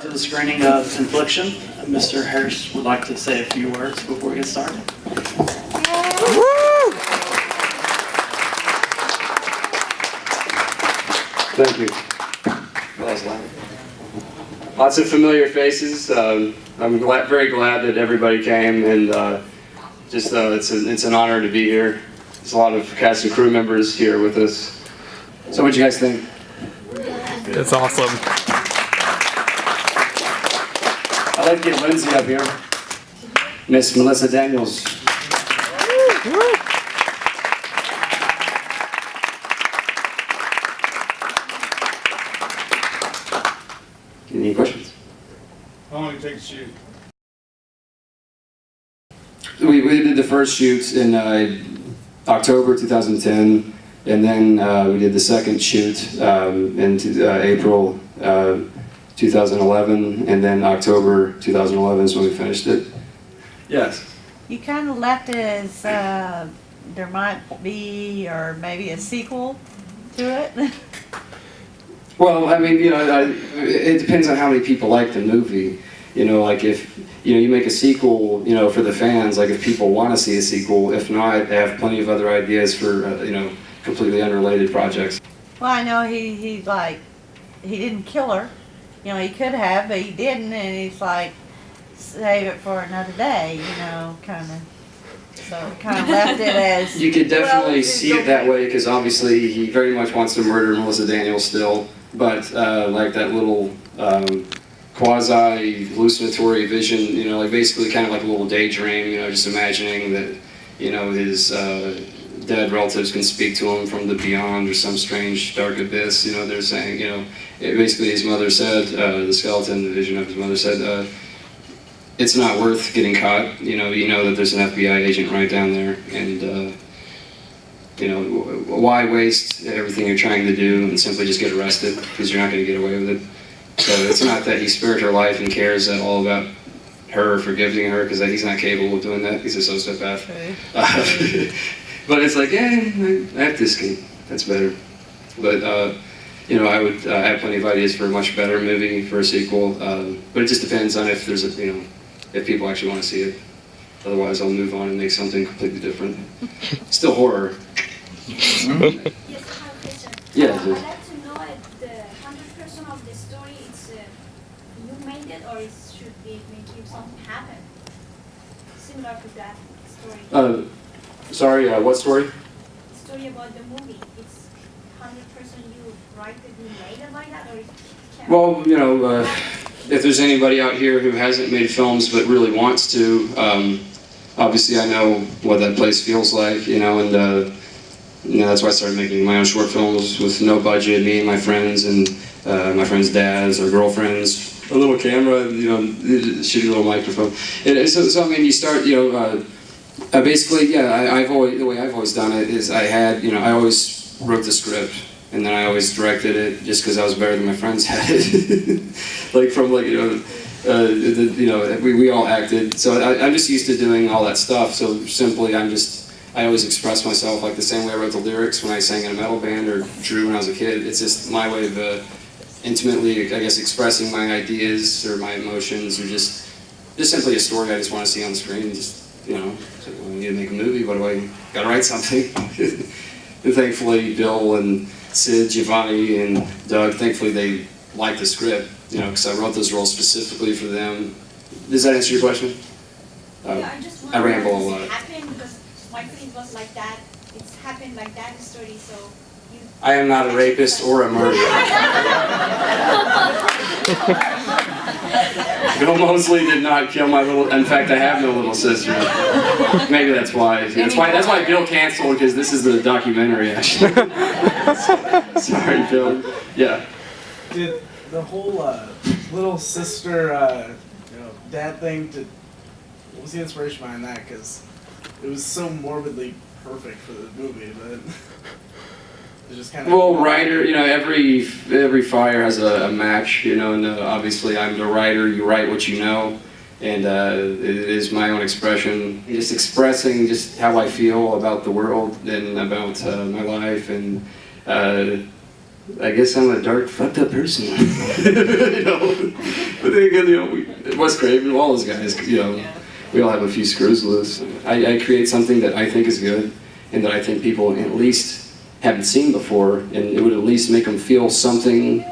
To the screening of Infliction, Mr. Harris would like to say a few words before we get started. Thank you. That was loud. Lots of familiar faces. I'm very glad that everybody came, and it's an honor to be here. There's a lot of cast and crew members here with us. So what do you guys think? It's awesome. I'd like to get Lindsay up here. Miss Melissa Daniels. Any questions? How long did it take to shoot? We did the first shoot in October 2010, and then we did the second shoot in April 2011, and then October 2011 is when we finished it. Yes. You kind of left it as there might be, or maybe a sequel to it. Well, I mean, it depends on how many people like the movie. Like if you make a sequel, for the fans, like if people want to see a sequel. If not, I have plenty of other ideas for completely unrelated projects. Well, I know he didn't kill her. He could have, but he didn't, and he's like, save it for another day, kind of. So kind of left it as... You could definitely see it that way, because obviously he very much wants to murder Melissa Daniels still, but like that little quasi-hallucinatory vision, like basically kind of like a little daydream, just imagining that, his dead relatives can speak to him from the beyond or some strange dark abyss. They're saying, basically his mother said, the skeleton, the vision of his mother said, it's not worth getting caught. You know that there's an FBI agent right down there, and why waste everything you're trying to do and simply just get arrested, because you're not going to get away with it. So it's not that he spared her life and cares at all about her or forgiving her, because he's not capable of doing that. He's a sociopath. Okay. But it's like, I have to escape. That's better. But I would have plenty of ideas for a much better movie, for a sequel. But it just depends on if there's if people actually want to see it. Otherwise, I'll move on and make something completely different. Still horror. Yes, I have a question. Yeah. I'd like to know if the 100% of the story, it's you made it, or it should be make something happen similar to that story. Sorry, what story? The story about the movie. It's 100% you write it, you made it like that, or it can't. Well, if there's anybody out here who hasn't made films but really wants to, obviously I know what that place feels like, and that's why I started making my own short films with no budget, me and my friends, and my friends' dads or girlfriends, a little camera, shitty little microphone. So I mean, you start, basically, yeah, the way I've always done it is I always wrote the script, and then I always directed it just because I was better than my friends had it. We all acted, so I'm just used to doing all that stuff. So simply, I always express myself like the same way I wrote the lyrics when I sang in a metal band or drew when I was a kid. It's just my way of intimately, I guess, expressing my ideas or my emotions, or just simply a story I just want to see on the screen. So I need to make a movie. What do I gotta write something? And thankfully, Bill and Sid, Giovanni, and Doug, thankfully they liked the script, because I wrote those roles specifically for them. Does that answer your question? Yeah, I just I ramble a lot. It happened because my feeling was like that. It's happened like that in story, so you... I am not a rapist or a murderer. Bill Mosley did not kill my little. In fact, I have no little sister. Maybe that's why. That's why Bill canceled, because this is the documentary, actually. Sorry, Bill. Yeah. Did the whole little sister, dad thing, what was the inspiration behind that? Because it was so morbidly perfect for the movie, but it's just kind of... Well, writer, every fire has a match, and obviously I'm the writer. You write what you know, and it is my own expression. Just expressing just how I feel about the world and about my life, and I guess I'm a dark, fucked up person. You know, but then again, you know, Wes Craven, all those guys, you know, we all have a few screws loose. I create something that I think is good, and that I think people at least haven't seen before, and it would at least make them feel something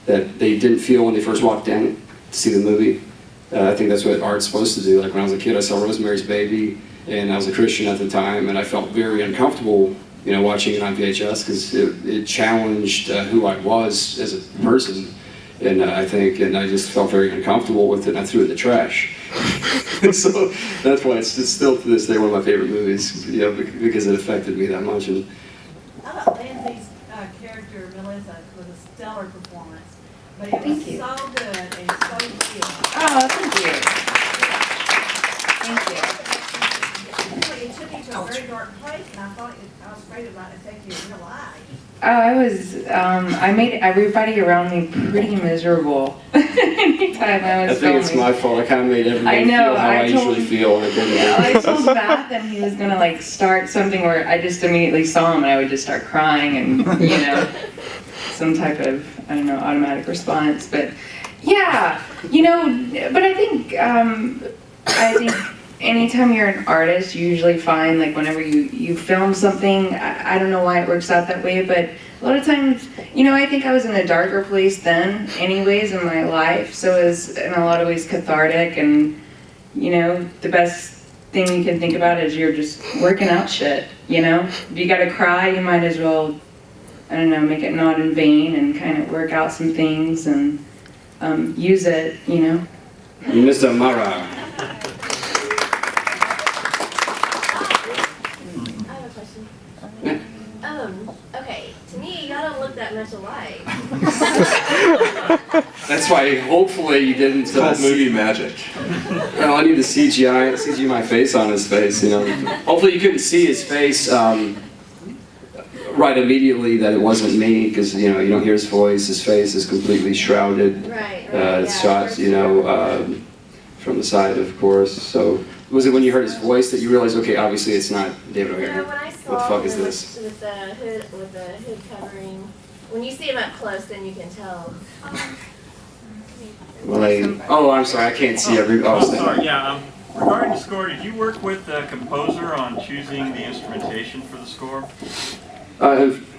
that they didn't feel when they first walked in to see the movie. I think that's what art's supposed to do. Like when I was a kid, I saw Rosemary's Baby, and I was a Christian at the time, and I felt very uncomfortable, you know, watching it on VHS because it challenged who I was as a person, and I just felt very uncomfortable with it, and I threw it in the trash. So that's why it's still to this day one of my favorite movies, you know, because it affected me that much. And I thought Lindsay's character, Melissa, was a stellar performance. But it was so good and so cute. Oh, thank you. Thank you. It took you to a very dark place, and I was afraid it might take you in real life. Oh, I made everybody around me pretty miserable. Anytime I was I think it's my fault. I kind of made everybody feel how I usually feel, and I didn't. Yeah, I told Matthan he was gonna like start something where I just immediately saw him and I would just start crying and you know, some type of, I don't know, automatic response. But yeah, you know, but I think anytime you're an artist, you usually find, like, whenever you film something, I don't know why it works out that way, but a lot of times, you know, I think I was in a darker place then, anyways, in my life, so it was, in a lot of ways, cathartic, and, you know, the best thing you can think about is you're just working out shit, you know? If you gotta cry, you might as well, I don't know, make it not in vain, and kind of work out some things, and use it, you know? Mr. Mara. Okay, to me, y'all don't look that much alike. That's why, hopefully, you didn't. It's called movie magic. Well, I need to CG my face on his face, you know. Hopefully, you couldn't see his face right immediately that it wasn't me, because, you know, you don't hear his voice. His face is completely shrouded. Right. It's shot, you know, from the side, of course. So, was it when you heard his voice that you realized, okay, obviously it's not David O'Hare? No, when I saw What the fuck him is this? with the hood covering, when you see him up close, then you can tell. Oh, I'm sorry, I can't see every. Oh, sorry. Yeah. Regarding the score, did you work with the composer on choosing the instrumentation for the score?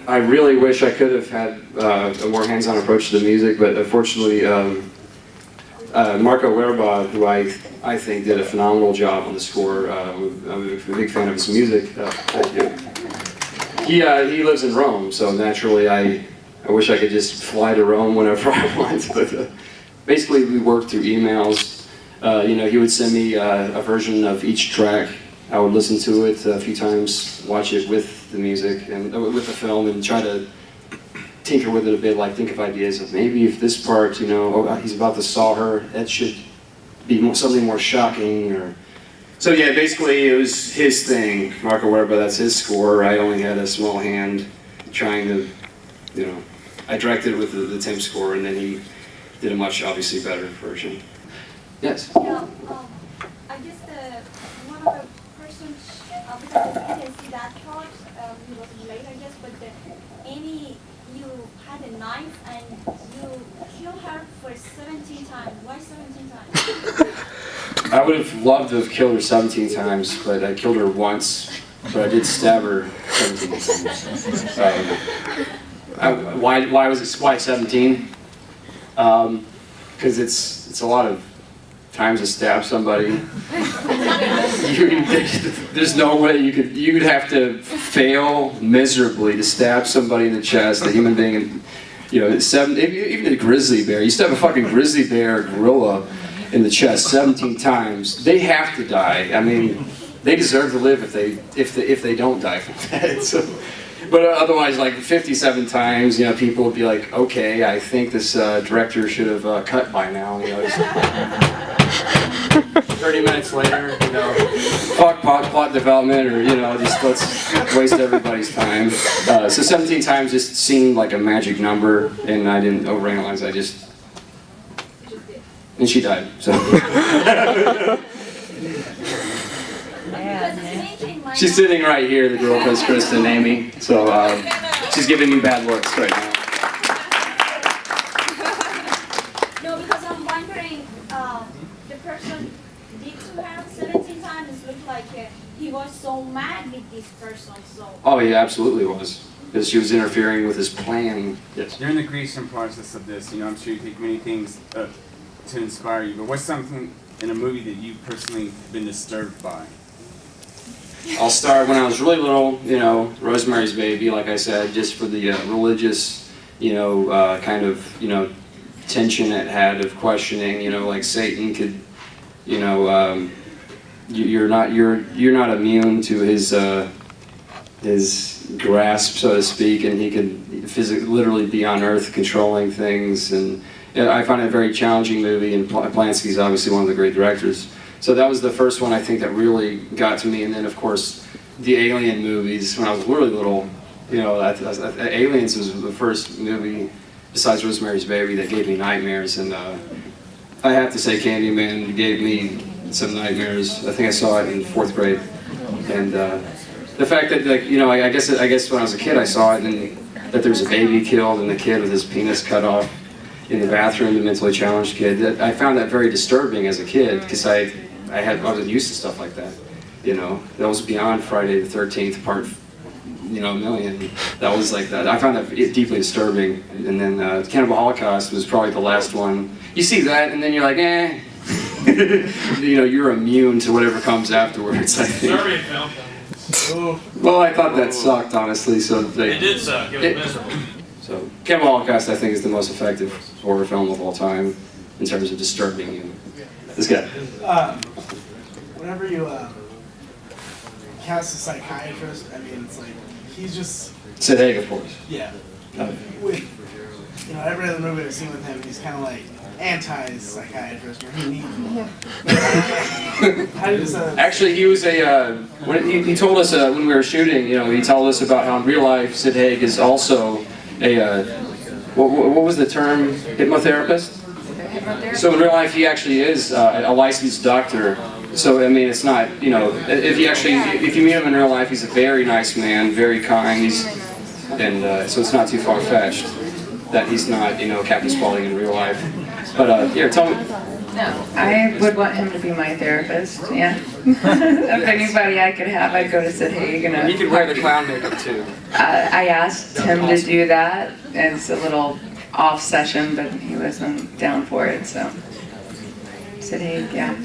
I really wish I could have had a more hands-on approach to the music, but unfortunately, Marco Werba, who I think did a phenomenal job on the score. I'm a big fan of his music. Thank you. He lives in Rome, so naturally I wish I could just fly to Rome whenever I want. But basically, we worked through emails. You know, he would send me a version of each track. I would listen to it a few times, watch it with the music and with the film, and try to tinker with it a bit, like think of ideas of maybe if this part, you know, he's about to saw her, that should be something more shocking, or... So yeah, basically it was his thing, Marco Werba, that's his score. I only had a small hand trying to, you know, I directed with the Tim score, and then he did a much, obviously, better version. Yes? Yeah, I guess one of the persons, because you can see that part, he was late, I guess, but Amy, you had a knife and you killed her for 17 times. Why 17 times? I would have loved to have killed her 17 times, but I killed her once, but I did stab her 17 times. Why 17? Because it's a lot of times to stab somebody. There's no way you'd have to fail miserably to stab somebody in the chest, a human being, and, you know, even a grizzly bear. You stab a fucking grizzly bear, gorilla, in the chest 17 times. They have to die. I mean, they deserve to live if they don't die from that. So, but otherwise, like 57 times, you know, people would be like, okay, I think this director should have cut by now. You know, 30 minutes later, you know, fuck plot development, or, you know, just let's waste everybody's time. So 17 times just seemed like a magic number, and I didn't overanalyze. I just, and she died. So. She's sitting right here, the girl plays Kristen, Amy. So she's giving me bad looks right now. he was so mad with this person, so. Oh, he absolutely was. Because she was interfering with his plan. Yes. During the creation process of this, I'm sure you take many things to inspire you, but what's something in a movie that you've personally been disturbed by? I'll start when I was really little, Rosemary's Baby, like I said, just for the religious, kind of, tension it had of questioning, like Satan could, you're not immune to his grasp, so to speak, and he could literally be on Earth controlling things, and I find it a very challenging movie, and Polanski's obviously one of the great directors. So that was the first one I think that really got to me, and then of course the Alien movies when I was really little. Aliens was the first movie besides Rosemary's Baby that gave me nightmares, and I have to say Candyman gave me some nightmares. I think I saw it in 4th grade, and the fact that I guess when I was a kid I saw it, and that there was a baby killed and the kid with his penis cut off in the bathroom, the mentally challenged kid. I found that very disturbing as a kid because I wasn't used to stuff like that. That was beyond Friday the 13th part, a million. That was like that. I found that deeply disturbing. And then Cannibal Holocaust was probably the last one. You see that, and then you're like, eh. You're immune to whatever comes afterwards, I think. Sorry, film. Well, I thought that sucked, honestly. So It did suck. It was miserable. So Cannibal Holocaust, I think, is the most effective horror film of all time in terms of disturbing you. This guy. Whenever you cast a psychiatrist, I mean, it's like he's just Sid Haig, of course. yeah. With every other movie I've seen with him, he's kind of like anti-psychiatrist, or he needs one. How does Actually, he was he told us when we were shooting, he told us about how in real life Sid Haig is also a, what was the term, hypnotherapist? So in real life he actually is a licensed doctor. So I mean, it's not, if you meet him in real life, he's a very nice man, very kind, so it's not too far-fetched that he's not, Captain Spaulding in real life. But here, tell me. No, I would want him to be my therapist, yeah. If anybody I could have, I'd go to Sid Haig. He could wear the clown makeup too. I asked him to do that. It's a little off session, but he wasn't down for it, so. Sid Haig, yeah.